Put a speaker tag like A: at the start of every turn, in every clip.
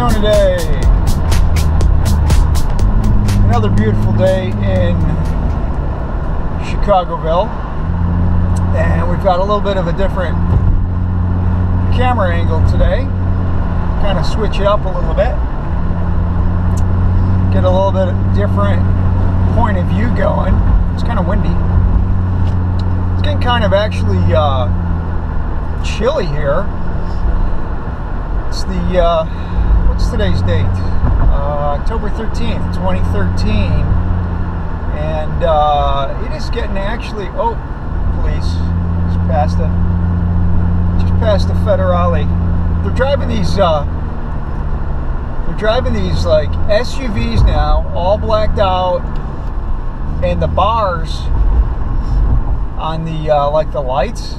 A: doing today? Another beautiful day in Chicagoville, and we've got a little bit of a different camera angle today. Kind of switch it up a little bit, get a little bit different point of view going. It's kind of windy. It's getting kind of actually chilly here. It's the what's today's date? October 13th, 2013, and it is getting actually. Oh, police! Just past the Federale. They're driving these. They're driving these like SUVs now, all blacked out, and the bars on the like the lights.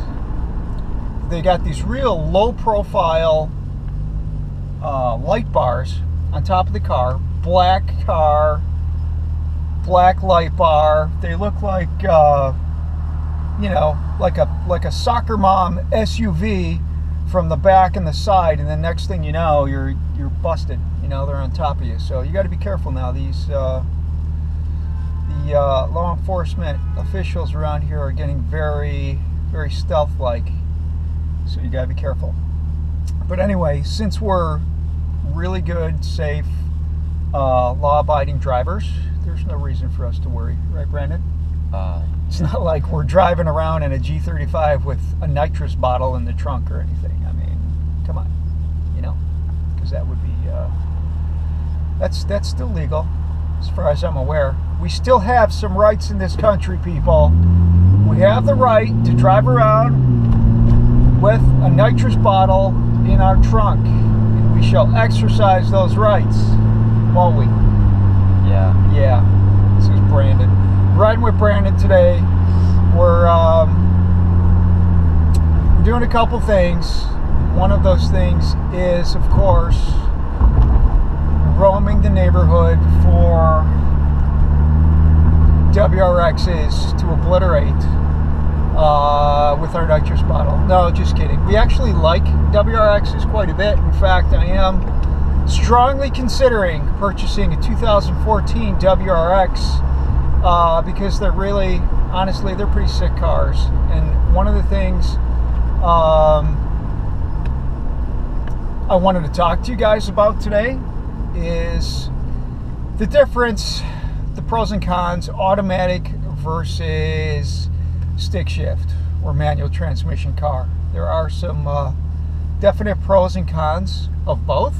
A: They got these real low-profile light bars on top of the car. Black car, black light bar. They look like you know, like a soccer mom SUV from the back and the side, and then next thing you know, you're busted. You know, they're on top of you. So you got to be careful now. These the law enforcement officials around here are getting very, very stealth-like. So you got to be careful. But anyway, since we're really good, safe, law-abiding drivers, there's no reason for us to worry, right, Brandon? It's not like we're driving around in a G35 with a nitrous bottle in the trunk or anything. I mean, come on, you know, because that would be that's still legal, as far as I'm aware. We still have some rights in this country, people. We have the right to drive around with a nitrous bottle in our trunk, and we shall exercise those rights, won't we?
B: Yeah.
A: Yeah. This is Brandon. Riding with Brandon today. We're doing a couple things. One of those things is, of course, roaming the neighborhood for WRXs to obliterate with our nitrous bottle. No, just kidding. We actually like WRXs quite a bit. In fact, I am strongly considering purchasing a 2014 WRX because they're really, honestly, they're pretty sick cars. And one of the things I wanted to talk to you guys about today is the difference, the pros and cons, automatic versus stick shift or manual transmission car. There are some definite pros and cons of both,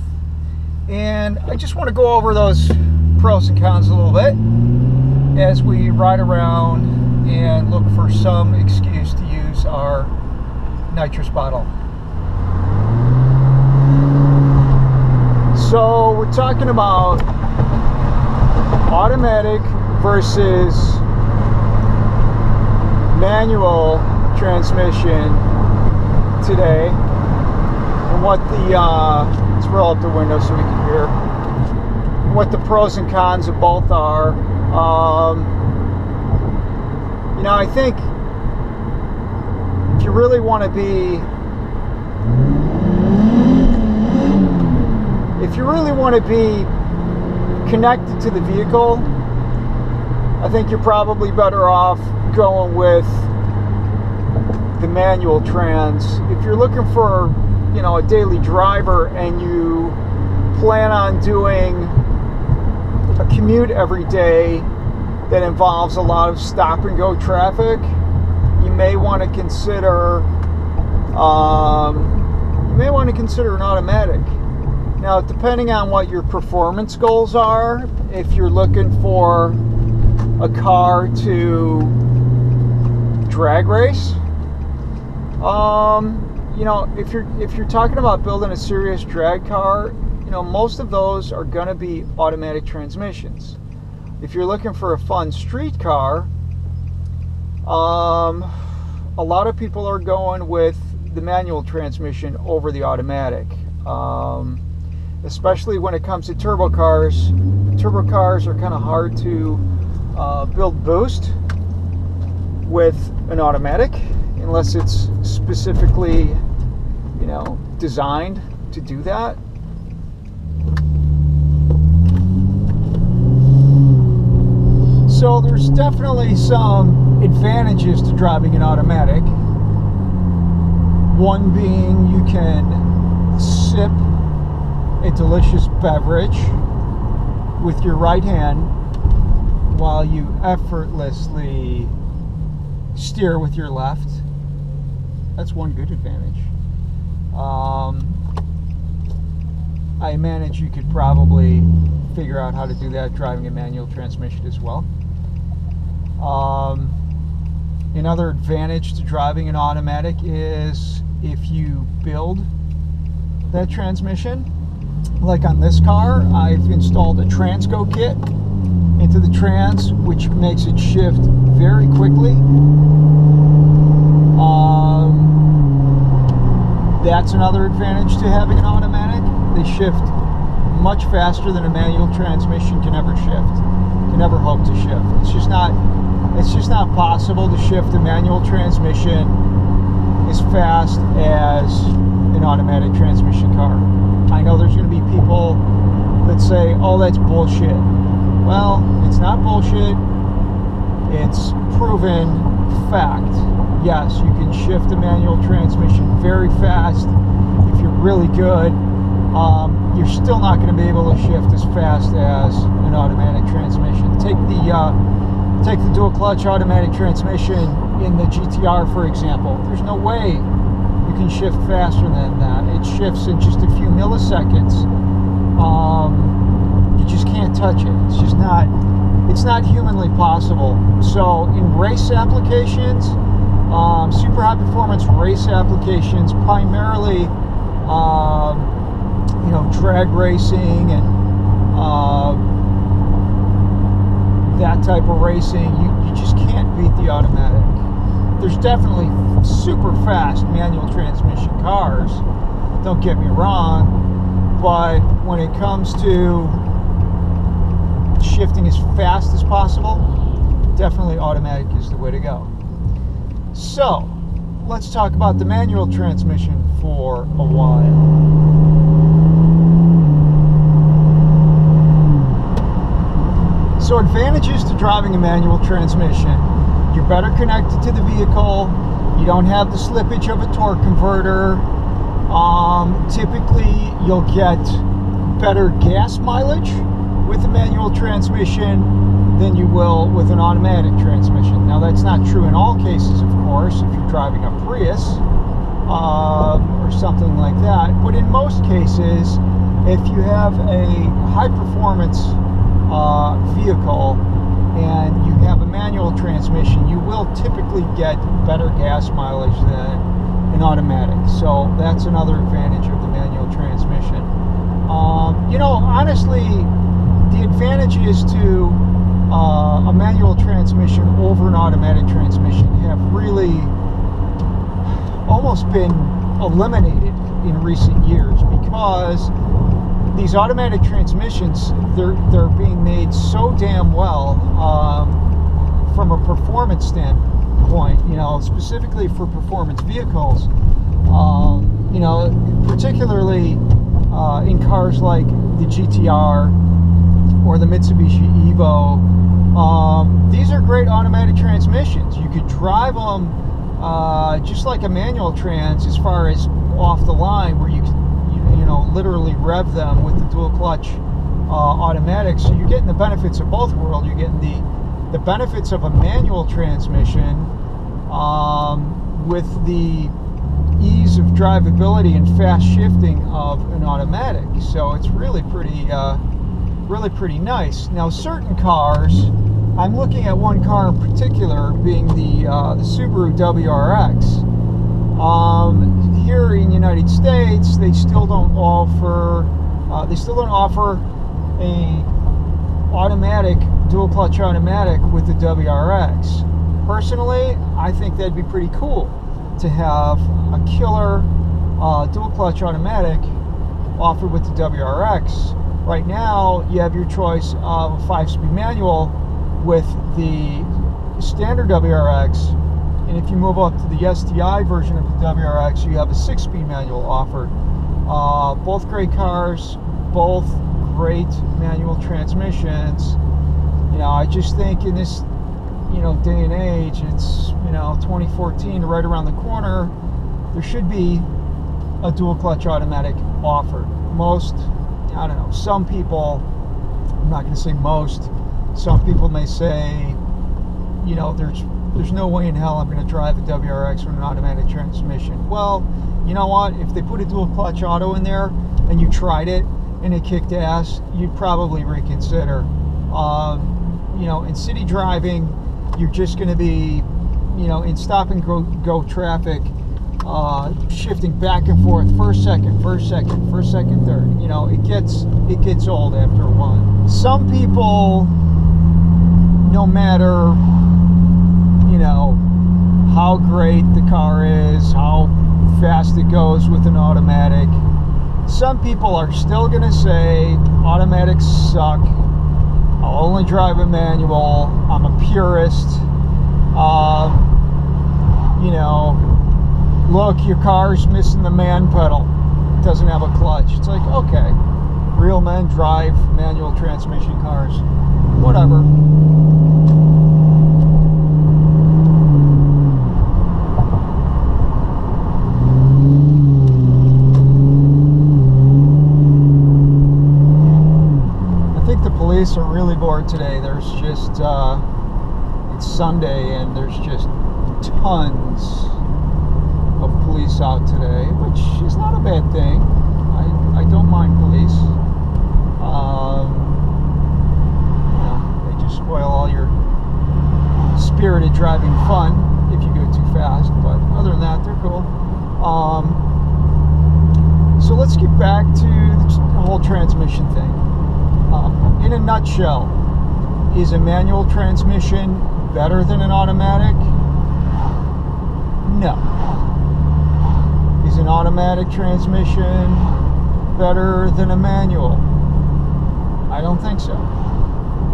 A: and I just want to go over those pros and cons a little bit as we ride around and look for some excuse to use our nitrous bottle. So we're talking about automatic versus manual transmission today, and what the let's roll up the window so we can hear what the pros and cons of both are. You know, I think if you really want to be connected to the vehicle, I think you're probably better off going with the manual trans. If you're looking for, you know, a daily driver and you plan on doing a commute every day that involves a lot of stop and go traffic, you may want to consider an automatic. Now, depending on what your performance goals are, if you're looking for a car to drag race, you know, if you're talking about building a serious drag car, you know, most of those are going to be automatic transmissions. If you're looking for a fun street car, a lot of people are going with the manual transmission over the automatic. Especially when it comes to turbo cars. Turbo cars are kind of hard to build boost with an automatic, unless it's specifically, you know, designed to do that. So there's definitely some advantages to driving an automatic. One being you can sip a delicious beverage with your right hand while you effortlessly steer with your left. That's one good advantage. I imagine you could probably figure out how to do that driving a manual transmission as well. Another advantage to driving an automatic is if you build that transmission. Like on this car, I've installed a Transco kit into the trans, which makes it shift very quickly. That's another advantage to having an automatic. They shift much faster than a manual transmission can ever shift, can ever hope to shift. It's just not possible to shift a manual transmission as fast as an automatic transmission car. I know there's going to be people that say, oh, that's bullshit. Well, it's not bullshit. It's proven fact. Yes, you can shift a manual transmission very fast if you're really good. You're still not going to be able to shift as fast as an automatic transmission. Take the dual clutch automatic transmission in the GTR, for example. There's no way you can shift faster than that. It shifts in just a few milliseconds. You just can't touch it. It's not humanly possible. So in race applications, super high performance race applications, primarily drag racing and that type of racing, you just can't beat the automatic. There's definitely super fast manual transmission cars, don't get me wrong, but when it comes to shifting as fast as possible, definitely automatic is the way to go. So let's talk about the manual transmission for a while. So advantages to driving a manual transmission: you're better connected to the vehicle, you don't have the slippage of a torque converter, typically you'll get better gas mileage with a manual transmission than you will with an automatic transmission. Now that's not true in all cases, of course, if you're driving a Prius or something like that, but in most cases, if you have a high performance vehicle and you have a manual transmission, you will typically get better gas mileage than an automatic. So that's another advantage of the manual transmission. Honestly, the advantages to a manual transmission over an automatic transmission have really almost been eliminated in recent years, because these automatic transmissions, they're being made so damn well from a performance standpoint, specifically for performance vehicles, particularly in cars like the GTR or the Mitsubishi Evo. These are great automatic transmissions. You could drive them just like a manual trans as far as off the line, where you can literally rev them with the dual clutch automatic. So you're getting the benefits of both worlds. You're getting the benefits of a manual transmission with the ease of drivability and fast shifting of an automatic. So it's really pretty nice. Now certain cars, I'm looking at one car in particular, being the Subaru Wrx. Here in the United States, they still don't offer a automatic dual clutch automatic with the Wrx. Personally, I think that'd be pretty cool to have a killer dual clutch automatic offered with the Wrx. Right now, you have your choice of a 5-speed manual with the standard Wrx, and if you move up to the STI version of the Wrx, you have a 6-speed manual offered. Both great cars, both great manual transmissions. I just think in this, day and age, it's, 2014, right around the corner, there should be a dual clutch automatic offered. Most, I don't know, some people, I'm not going to say most, some people may say, there's no way in hell I'm going to drive a WRX with an automatic transmission. Well, you know what? If they put a dual clutch auto in there and you tried it and it kicked ass, you'd probably reconsider. In city driving, you're just going to be, in stop and go traffic, shifting back and forth, first, second, third. It gets old after a while. Some people, no matter, how great the car is, how fast it goes with an automatic, some people are still going to say automatics suck. I'll only drive a manual. I'm a purist. Look, your car's missing the man pedal. It doesn't have a clutch. It's like, okay, real men drive manual transmission cars. Whatever. Police are really bored today. There's just it's Sunday and there's just tons of police out today, which is not a bad thing. I don't mind police. They just spoil all your spirited driving fun if you go too fast, but other than that, they're cool. So let's get back to the whole transmission thing. In a nutshell, is a manual transmission better than an automatic? No. Is an automatic transmission better than a manual? I don't think so.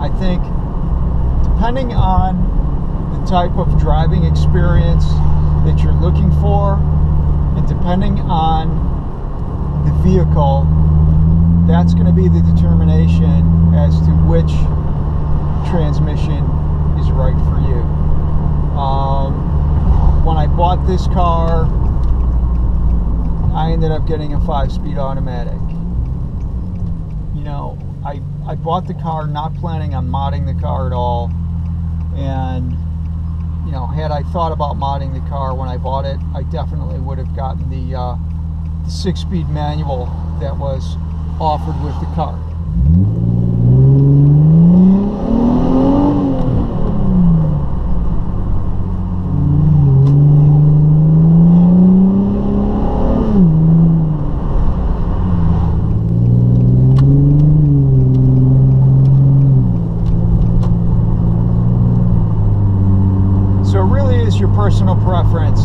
A: I think depending on the type of driving experience that you're looking for, and depending on the vehicle, that's going to be the determination as to which transmission is right for you. When I bought this car, I ended up getting a 5-speed automatic. I bought the car not planning on modding the car at all, and had I thought about modding the car when I bought it, I definitely would have gotten the 6-speed manual that was offered with the car. So it really is your personal preference.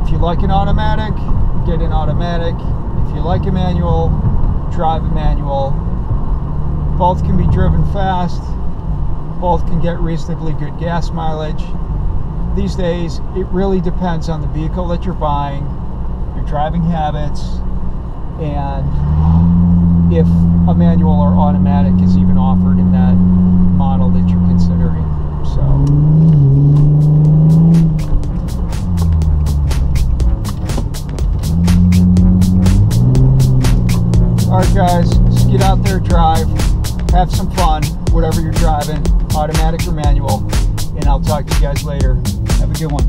A: If you like an automatic, get an automatic. If you like a manual, drive a manual. Both can be driven fast. Both can get reasonably good gas mileage. These days, it really depends on the vehicle that you're buying, your driving habits, and if a manual or automatic is even offered in that model that you're considering. Alright guys, just get out there, drive, have some fun, whatever you're driving, automatic or manual, and I'll talk to you guys later. Have a good one.